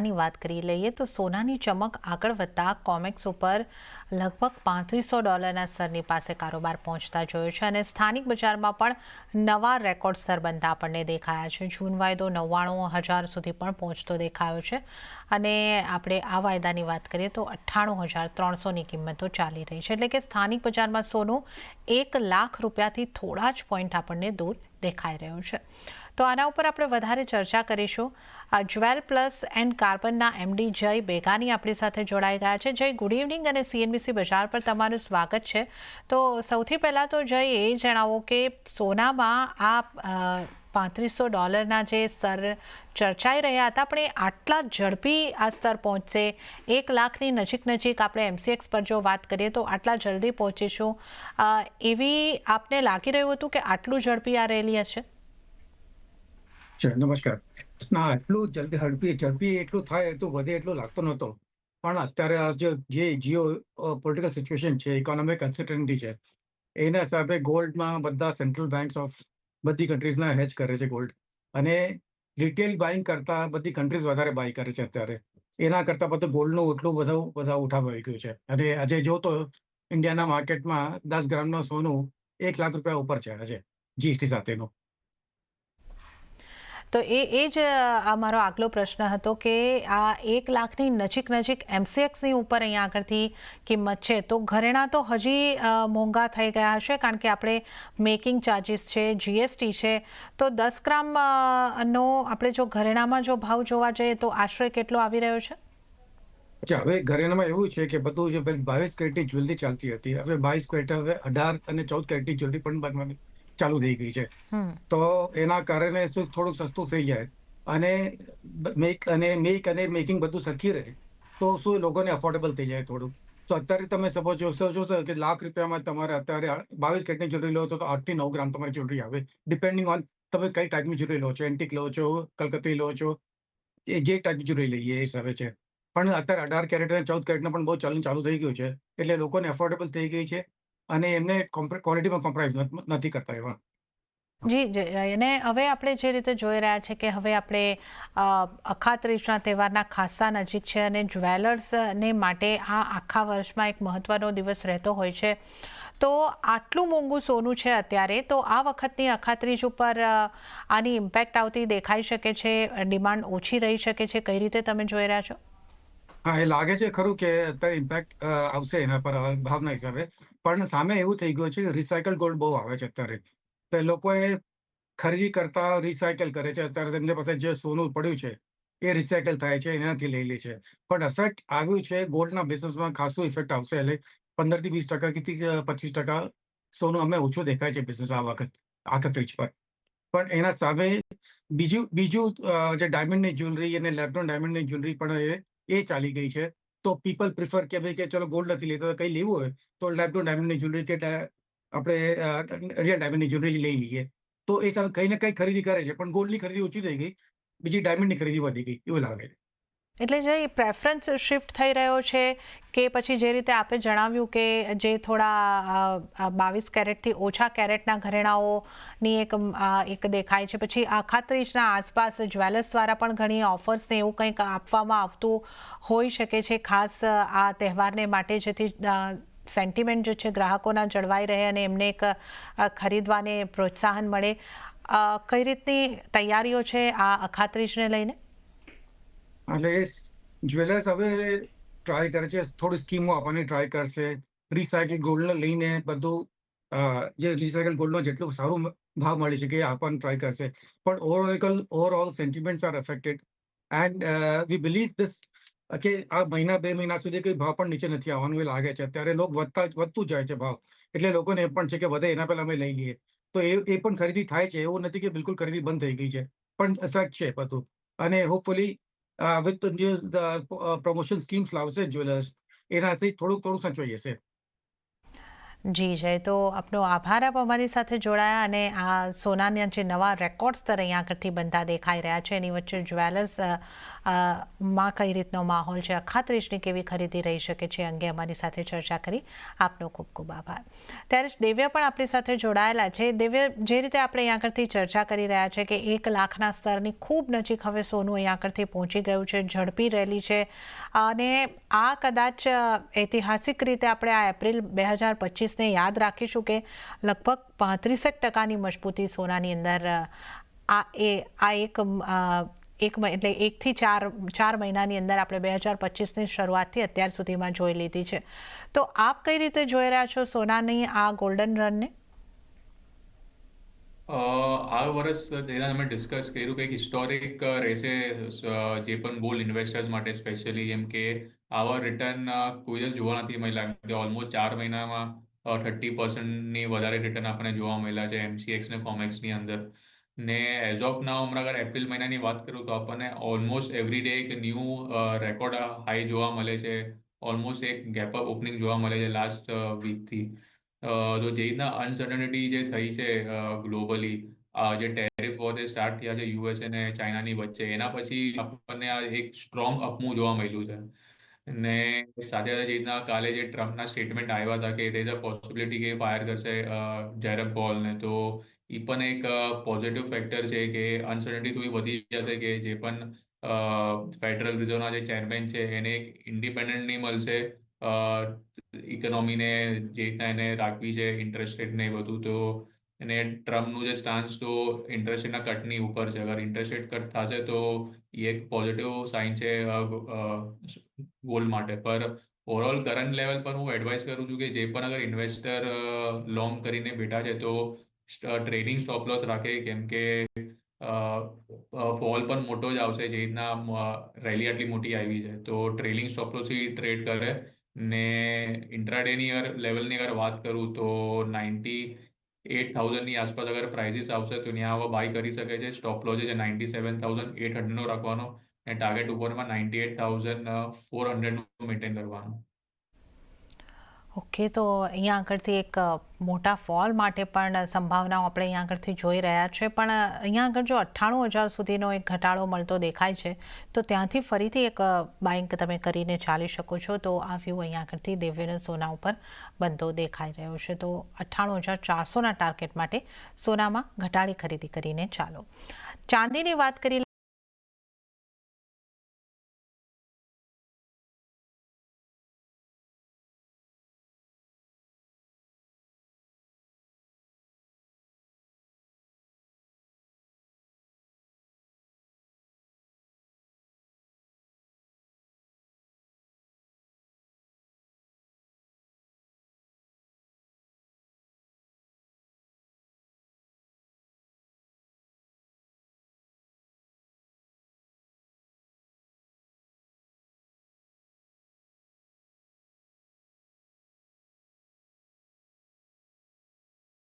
વાયદાની વાત કરી લઈએ તો સોનાની ચમક આગળ વધતા કોમેક્સ ઉપર લગભગ $3500 સ્તરની પાસે કારોબાર પહોંચતા જોયો છે અને સ્થાનિક બજારમાં પણ નવા રેકોર્ડ સ્તર બનતા આપણને દેખાયા છે. જૂન વાયદો 99,000 સુધી પણ પહોંચતો દેખાયો છે અને આપણે આ વાયદાની વાત કરીએ તો 98,300ની કિંમતો ચાલી રહી છે. એટલે કે સ્થાનિક બજારમાં સોનું 1 લાખ રૂપિયાથી થોડા જ પોઈન્ટ આપણને દૂર દેખાઈ રહ્યું છે. તો આના ઉપર આપણે વધારે ચર્ચા કરીશું. જ્વેલ પ્લસ એન્ડ કાર્બનના એમડી જય બેગાની આપણી સાથે જોડાઈ ગયા છે. જય, ગુડ ઇવનિંગ અને CNBC બજાર પર તમારું સ્વાગત છે. તો સૌથી પહેલાં તો જય એ જણાવો કે સોનામાં આ $3500 જે સ્તર ચર્ચાઈ રહ્યા હતા પણ એ આટલા ઝડપી આ સ્તર પહોંચશે, 1 લાખની નજીક આપણે MCX પર જો વાત કરીએ તો આટલા જલ્દી પહોંચીશું એવી આપને લાગી રહ્યું હતું કે આટલું ઝડપી આ રેલી હશે? નમસ્કાર. ના, એટલું ઝડપી એટલું થાય એટલું વધે એટલું લાગતો નહોતો. પણ અત્યારે આ જે જીઓ પોલિટિકલ સિચ્યુએશન છે, ઇકોનોમિક અનસર્ટનિટી છે, એના હિસાબે ગોલ્ડમાં બધા સેન્ટ્રલ બેંક્સ ઓફ બધી કન્ટ્રીઝના હેજ કરે છે ગોલ્ડ. અને રિટેલ બાઇંગ કરતા બધી કન્ટ્રીઝ વધારે બાય કરે છે અત્યારે. એના કરતાં બધું ગોલ્ડનું એટલું બધા ઉઠાવ આવી ગયું છે. અને આજે જો તો ઇન્ડિયાના માર્કેટમાં 10 ગ્રામનું સોનું ₹1 લાખ ઉપર છે આજે, GST સાથેનું. તો એ જ અમારો આગલો પ્રશ્ન હતો કે આ 1 લાખની નજીક MCXની ઉપર અહીંયા આગળથી કિંમત છે તો ઘરેણાં તો હજી મોંઘા થઈ ગયા હશે કારણ કે આપણે મેકિંગ ચાર્જીસ છે, GST છે. તો 10 ગ્રામ નો આપણે જો ઘરેણામાં જો ભાવ જોવા જઈએ તો આશરે કેટલો આવી રહ્યો છે? અચ્છા, હવે ઘરેણામાં એવું છે કે બધું જે 22 કેરેટની જ્વેલરી ચાલતી હતી, હવે 22 કેરેટ, હવે 18 અને 14 કેરેટની જ્વેલરી પણ બનવાની ચાલુ થઈ ગઈ છે. તો એના કારણે શું થોડુંક સસ્તું થઈ જાય અને મેક અને મેકિંગ બધું સરખી રહે તો શું લોકોને અફોર્ડેબલ થઈ જાય થોડું. તો અત્યારે તમે સપોઝ જોશો કે ₹1,00,000 તમારે અત્યારે 22 કેરેટની જ્વેલરી લો તો 8 થી 9 ગ્રામ તમારી જ્વેલરી આવે, ડિપેન્ડિંગ ઓન તમે કઈ ટાઈપની જ્વેલરી લો છો, એન્ટિક લો છો, કલકત્તી લો છો, જે ટાઈપની જ્વેલરી લઈએ એ હિસાબે છે. પણ અત્યારે 18 કેરેટ અને 14 કેરેટનું પણ બહુ ચલણ ચાલુ થઈ ગયું છે, એટલે લોકોને અફોર્ડેબલ થઈ ગઈ છે અને એમને ક્વોલિટીમાં કોમ્પ્રોમાઇઝ નથી કરતા એવા. જી, અને હવે આપણે જે રીતે જોઈ રહ્યા છે કે હવે આપણે અખાત્રીજના તહેવારના ખાસા નજીક છે અને જ્વેલર્સને માટે આ આખા વર્ષમાં એક મહત્વનો દિવસ રહેતો હોય છે. તો આટલું મોંઘું સોનું છે અત્યારે, તો આ વખતની અખાત્રીજ ઉપર આની ઇમ્પેક્ટ આવતી દેખાઈ શકે છે? ડિમાન્ડ ઓછી રહી શકે છે? કઈ રીતે તમે જોઈ રહ્યા છો? હા, એ લાગે છે ખરું કે અત્યારે ઇમ્પેક્ટ આવશે એના પર ભાવના હિસાબે. પણ સામે એવું થઈ ગયું છે કે રિસાયકલ ગોલ્ડ બહુ આવે છે અત્યારે. તો લોકોએ ખરીદી કરતા રિસાયકલ કરે છે. અત્યારે તેમની પાસે જે સોનું પડ્યું છે એ રિસાયકલ થાય છે, એનાથી લઈ લે છે. પણ ઇફેક્ટ આવ્યું છે ગોલ્ડના બિઝનેસમાં, ખાસું ઇફેક્ટ આવશે. એટલે 15 થી 20% થી 25% સોનું અમે ઓછું દેખાય છે બિઝનેસ આ વખત 31 પર. પણ એના સામે બીજું બીજું જે ડાયમંડની જ્વેલરી અને લેબનોન ડાયમંડની જ્વેલરી પણ એ ચાલી ગઈ છે. તો પીપલ પ્રિફર કે ભાઈ કે ચલો ગોલ્ડ નથી લેતા, કંઈ લેવું હોય તો લેબનોન ડાયમંડની જ્વેલરી કે આપણે રિયલ ડાયમંડની જ્વેલરી લઈ લઈએ. તો એ સામે કંઈ ને કંઈ ખરીદી કરે છે. પણ ગોલ્ડની ખરીદી ઓછી થઈ ગઈ, બીજી ડાયમંડની ખરીદી વધી ગઈ એવું લાગે છે. એટલે જે પ્રેફરન્સ શિફ્ટ થઈ રહ્યો છે કે પછી જે રીતે આપે જણાવ્યું કે જે થોડા 22 કેરેટથી ઓછા કેરેટના ઘરેણાઓની એક દેખાય છે, પછી અખાત્રીજના આસપાસ જ્વેલર્સ દ્વારા પણ ઘણી ઓફર્સ ને એવું કંઈક આપવામાં આવતું હોઈ શકે છે ખાસ આ તહેવારને માટે, જેથી સેન્ટિમેન્ટ જે છે ગ્રાહકોના જળવાઈ રહે અને એમને એક ખરીદવાને પ્રોત્સાહન મળે. કઈ રીતની તૈયારીઓ છે આ અખાત્રીજને લઈને? એટલે જ્વેલર્સ હવે ટ્રાય કરે છે, થોડી સ્કીમો આપવાની ટ્રાય કરશે. રિસાયકલ ગોલ્ડને લઈને બધું જે રિસાયકલ ગોલ્ડનો જેટલું સારું ભાવ મળી શકે એ આપવાનું ટ્રાય કરશે. પણ overall sentiments are affected and we believe this કે આ મહિના 2 મહિના સુધી કોઈ ભાવ પણ નીચે નથી આવવાનું એ લાગે છે. અત્યારે વધતું જાય છે ભાવ. એટલે લોકોને એ પણ છે કે વધે એના પહેલા અમે લઈ લઈએ. તો એ પણ ખરીદી થાય છે. એવું નથી કે બિલકુલ ખરીદી બંધ થઈ ગઈ છે. પણ ઇફેક્ટ છે બધું. અને hopefully with the news, the promotion schemes લાવશે જ્વેલર્સ, એનાથી થોડુંક સચવાઈ જશે. જી જય, તો આપનો આભાર, આપ અમારી સાથે જોડાયા અને આ સોનાના જે નવા રેકોર્ડ સ્તર અહીંયા આગળથી બનતા દેખાઈ રહ્યા છે એની વચ્ચે જ્વેલર્સ માં કઈ રીતનો માહોલ છે, અખાત્રીજની કેવી ખરીદી રહી શકે છે અંગે અમારી સાથે ચર્ચા કરી. આપનો ખૂબ ખૂબ આભાર. ત્યારે જ દિવ્ય પણ આપણી સાથે જોડાયેલા છે. દિવ્ય, જે રીતે આપણે અહીંયા આગળથી ચર્ચા કરી રહ્યા છે કે 1 લાખના સ્તરની ખૂબ નજીક હવે સોનું અહીંયા આગળથી પહોંચી ગયું છે, ઝડપી રેલી છે અને આ કદાચ ઐતિહાસિક રીતે આપણે આ એપ્રિલ 2025 ને યાદ રાખીશું કે લગભગ 35% મજબૂતી સોનાની અંદર એટલે 1 થી 4 મહિનાની અંદર આપણે 2025ની શરૂઆતથી અત્યાર સુધીમાં જોઈ લીધી છે. તો આપ કઈ રીતે જોઈ રહ્યા છો સોનાની આ ગોલ્ડન રનને? આ વર્ષ જેના અમે ડિસ્કસ કર્યું કંઈક હિસ્ટોરિક રહેશે જે પણ ગોલ્ડ ઇન્વેસ્ટર્સ માટે સ્પેશિયલી, એમ કે આવા રિટર્ન કોઈ જ જોવા નથી મળ્યા કે ઓલમોસ્ટ 4 મહિનામાં 30%ની વધારે રિટર્ન આપણને જોવા મળ્યા છે MCX ને કોમેક્સની અંદર. ને એઝ ઓફ નાઉ હમણાં અગર એપ્રિલ મહિનાની વાત કરું તો આપણને ઓલમોસ્ટ એવરી ડે એક ન્યૂ રેકોર્ડ હાઈ જોવા મળે છે. ઓલમોસ્ટ એક ગેપ અપ ઓપનિંગ જોવા મળે છે લાસ્ટ વીકથી. તો જે રીતના અનસર્ટનિટી જે થઈ છે ગ્લોબલી, જે ટેરિફ વોર સ્ટાર્ટ થયા છે યુએસ અને ચાઇનાની વચ્ચે, એના પછી આપણને આ એક સ્ટ્રોંગ અપમૂવ જોવા મળ્યું છે. ને સાથે સાથે જે રીતના કાલે જે ટ્રમ્પના સ્ટેટમેન્ટ આવ્યા હતા કે there is a possibility કે ફાયર કરશે જેરમ પોલને, તો એ પણ એક પોઝિટિવ ફેક્ટર છે કે અનસર્ટનિટી થોડી વધી જશે કે જે પણ ફેડરલ રિઝર્વના જે ચેરમેન છે એને એક ઇન્ડિપેન્ડન્ટ નહીં મળશે ઇકોનોમીને જે રીતના એને રાખવી છે, ઇન્ટરેસ્ટ રેટ ને એ બધું. તો અને ટ્રમ્પનું જે સ્ટાન્સ તો ઇન્ટરેસ્ટ રેટના કટની ઉપર છે. અગર ઇન્ટરેસ્ટ રેટ કટ થશે તો એ એક પોઝિટિવ સાઇન છે ગોલ્ડ માટે. પર ઓવરઓલ કરંટ લેવલ પર હું એડવાઇસ કરું છું કે જે પણ અગર ઇન્વેસ્ટર લોંગ કરીને બેઠા છે તો ટ્રેડિંગ સ્ટોપ લોસ રાખે, કેમ કે ફોલ પણ મોટો જ આવશે જે રીતના રેલી આટલી મોટી આવી છે. તો ટ્રેલિંગ સ્ટોપ લોસથી ટ્રેડ કરે. ને ઇન્ટ્રાડેની લેવલની અગર વાત કરું તો 98,000ની આસપાસ અગર પ્રાઇસીસ આવશે તો ત્યાં હવે બાય કરી શકે છે. સ્ટોપ લોસ છે 97,800નો રાખવાનો અને ટાર્ગેટ ઉપરમાં 98,400નું મેન્ટેન કરવાનું. ઓકે, તો અહીંયા આગળથી એક મોટા ફોલ માટે પણ સંભાવનાઓ આપણે અહીંયા આગળથી જોઈ રહ્યા છે. પણ અહીંયા આગળ જો 98,000 સુધીનો એક ઘટાડો મળતો દેખાય છે તો ત્યાંથી ફરીથી એક બાઇંગ તમે કરીને ચાલી શકો છો. તો આ વ્યૂ અહીંયા આગળથી દિવ્યના સોના ઉપર બનતો દેખાઈ રહ્યો છે. તો 98,400ના ટાર્ગેટ માટે સોનામાં ઘટાડી ખરીદી કરીને ચાલો. ચાંદીની વાત કરી